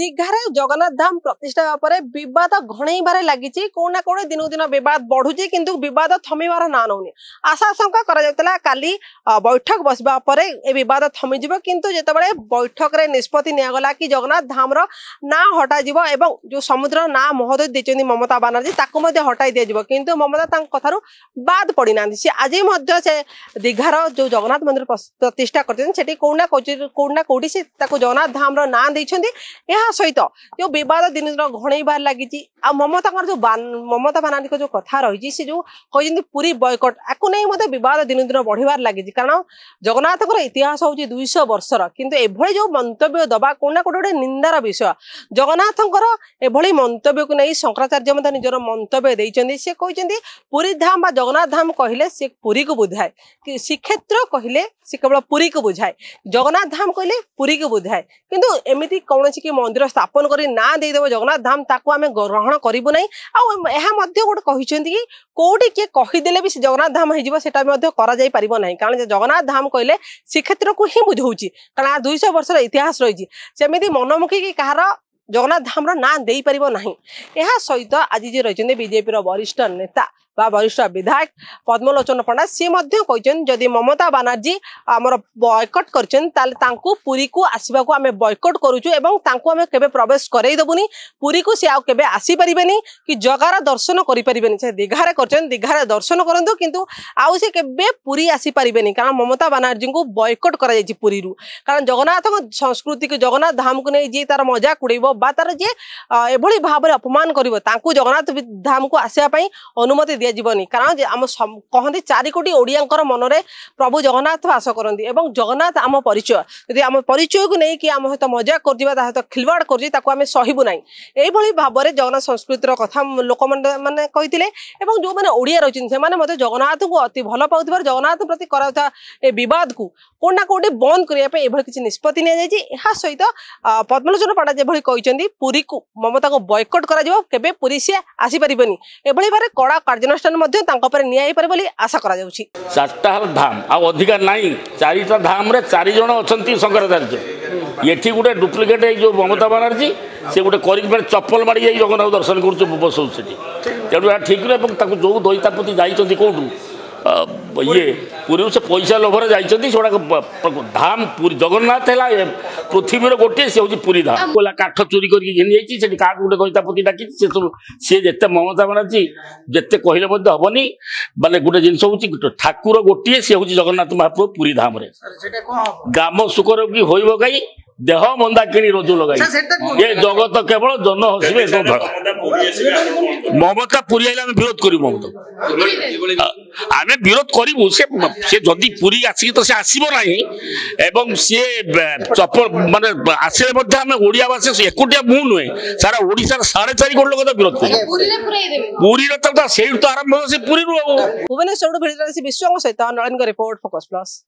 दीघार जगन्नाथ धाम प्रतिष्ठा पर बद घणईबार लगी कौना कौन दिन दिन बद बढ़ुची किंतु बद थमिबार ना नौनी आशा आशंका काली बैठक बसवा पर ए बद थमिज किंतु जितेबाला बैठक रे निष्पत्ति निगला कि जगन्नाथ धाम ना हटा जीव एवं जो समुद्र ना महोदय देते ममता बानर्जी ताकू हटाई दिया किंतु ममता कथार बाद पड़ी ना आज से दीघार जो जगन्नाथ मंदिर प्रतिष्ठा करते कौना कौटी से जगन्नाथ धाम ना सहित जो बद दिन दिन घणईबार लगी ममता जो ममता बानर्जी जो कथा रही सी जो कहते पूरी बॉयकट आपको नहीं बद दिन दिन बढ़िबार लगी कारण जगन्नाथ इतिहास हूँ 200 वर्षर किंतु एभली जो मंतव्य दबा कौना कौटे गोटे निंदार विषय जगन्नाथ एभली मंतव्य को नहीं शंकराचार्य निजर मंतव्य देते से कहते पुरी धाम बा जगन्नाथ धाम कहले से पुरी को बुझाए कि श्रीक्षेत्र कहले से केवल पुरी को बुझाए जगन्नाथ धाम कहले पुरी को बुझाए किंतु एमती कौन कि मंदिर स्थापन कर ना देदेव जगन्नाथ धाम ताकू आम ग्रहण करूँ ना गोटे कहते कि कौटी किए कहीदेले भी जगन्नाथ धाम हो कारण जगन्नाथ धाम कहले श्रीक्षेत्र को ही बुझाऊँ कारण 200 वर्षर इतिहास रही सेमती मनमुखी कि कहार जगन्नाथ धाम ना दे पार ना यह सहित आज जी रही बीजेपी वरिष्ठ नेता वरिष्ठ विधायक पद्मलोचन पंडा सी जदि ममता बानर्जी आमर बॉयकट कर पुरी को आसवा को आम बॉयकट करुचु केबे प्रवेश करईदेबुनी पुरी को सी आबे आसीपर कि जगार दर्शन करें से दीघार कर दीघार दर्शन करूँ किंतु आउ से केबे पुरी आसीपर कारण ममता बानर्जी को बॉयकट कर पुरी कारण जगन्नाथ संस्कृति को जगन्नाथ धाम को नहीं जी तार मजाक उड़ेब तार जी एभली भाव में अपमान कर जगन्नाथ धाम को आसापी अनुमति दिज्वनी कारण आम कहते 4 कोटी ओडिया मनरे प्रभु जगन्नाथ वास करती जगन्नाथ आम परिचय यदि आम परिचय को लेकिन आम सहित मजाक कर खिलवाड़ कर सहबू ना यही भाव में जगन्नाथ संस्कृतिर कथा लोक मैंने कहते जो मैंने ओडिया रही से जगन्नाथ को अति भल पाऊर जगन्नाथ प्रति कर बद को कौना कौटे बंद करने किसी निष्पत्ति निया सहित पद्मलोचन पंडा जो कहते पुरी को ममता को बॉयकट कर पुरी सी आसीपर एभली भाव कड़ा कार्यानुष्ठान नि आशा चार्टा धाम अधिका नाई 4टा धाम रे 4 जन अच्छा शंकराचार्य ये गोटे डुप्लिकेट जो ममता बानर्जी से गोटे कर चप्पल मारी जाए जगन्नाथ दर्शन कर बसौ तेणु ठीक नुहे जो दैतापति जाइए कौटू ये पूरी से पैसा लोभर जाड़ा धाम पूरी जगन्नाथ है पृथ्वी गोटे से हूँ पूरी धाम बोला काठ चोरी करके क्या गोटे दैतापति डाकी सी जिते ममता बानर्जी जिते कहले हेनी मानने गोटे जिन हूँ ठाकुर गोटे सी हूँ जगन्नाथ महाप्रभु पूरी धाम ग्राम सुकर की हो गई देह मंदा कि रोजु लगाई ये जगत केवल जन हसबे ममता पुरी आइले आम विरोध करूँ ममता आम विरोध करूँ से जदि पुरी आसिक तो से आसब ना एवं सी चप्पल माने आसले आम ओडिया भाषा एकुटिया मु नुहे सारा ओडिशार 4.5 कोटी लोक विरोध कर पुरी तो आरंभ से पुरी भुवनेश्वर विश्व सहित नलिन रिपोर्ट फोकस प्लस।